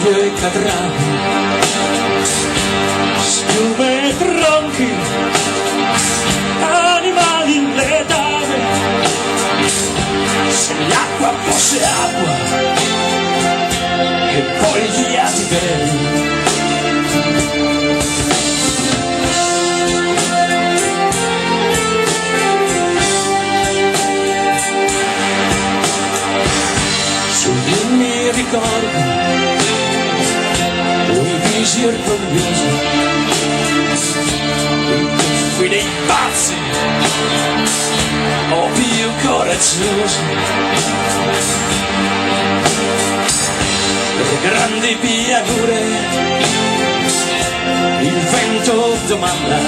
sabbia e cadranno, schiume e tronchi, animali in letame. Se l'acqua fosse acqua e poi gli atti belli, mi ricordo quei visi orgogliosi, i tuffi dei pazzi o più coraggiosi, le grandi pianure, il vento domanda,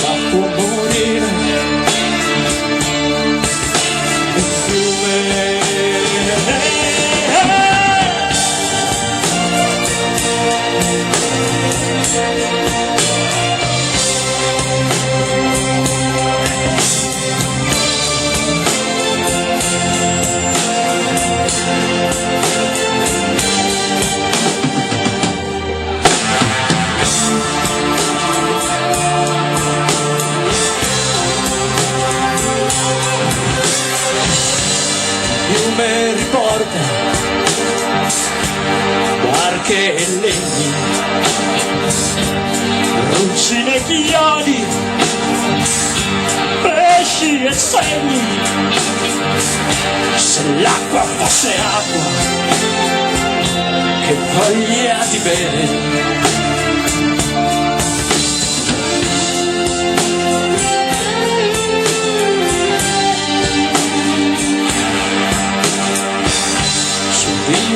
ma può morire il fiume. Fiume riporta barche e legni, ruggine e chiodi, pesci e segni. Se l'acqua fosse acqua che voglia di bere,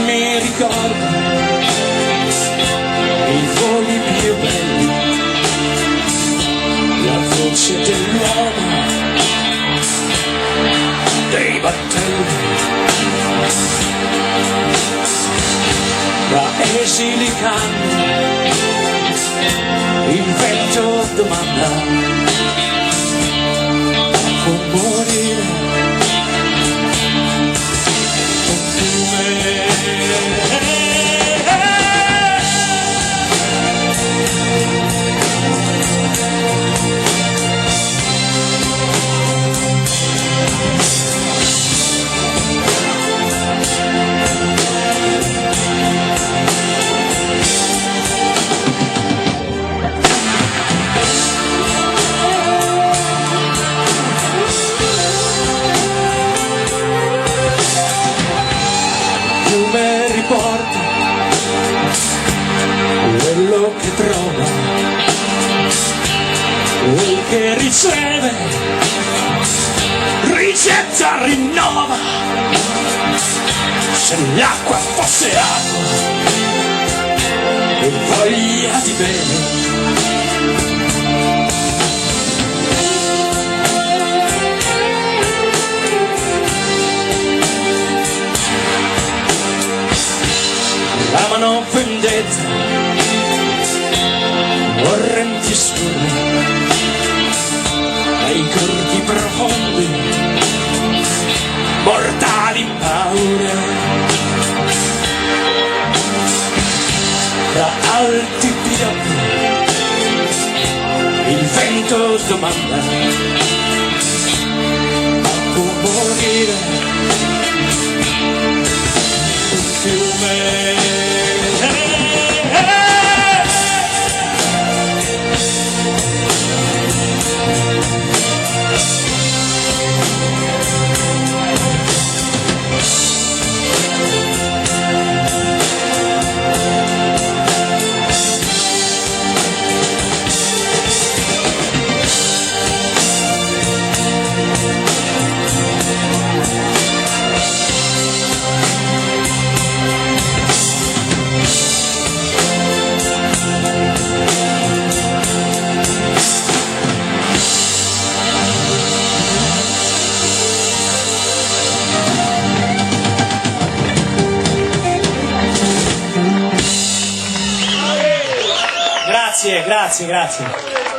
mi ricordo i voli più belli, la voce dell'uomo, dei battelli, da esili canti, il vento domanda, può morire un fiume. Fiume riporta quello che trova, quel che riceve, ricetta, rinnova. Se l'acqua fosse acqua e voglia di bere, amano vendetta, correnti scure, ai corti profondi, mortali paure, tra alti pioppi, il vento domanda, ma può morire un fiume. Grazie.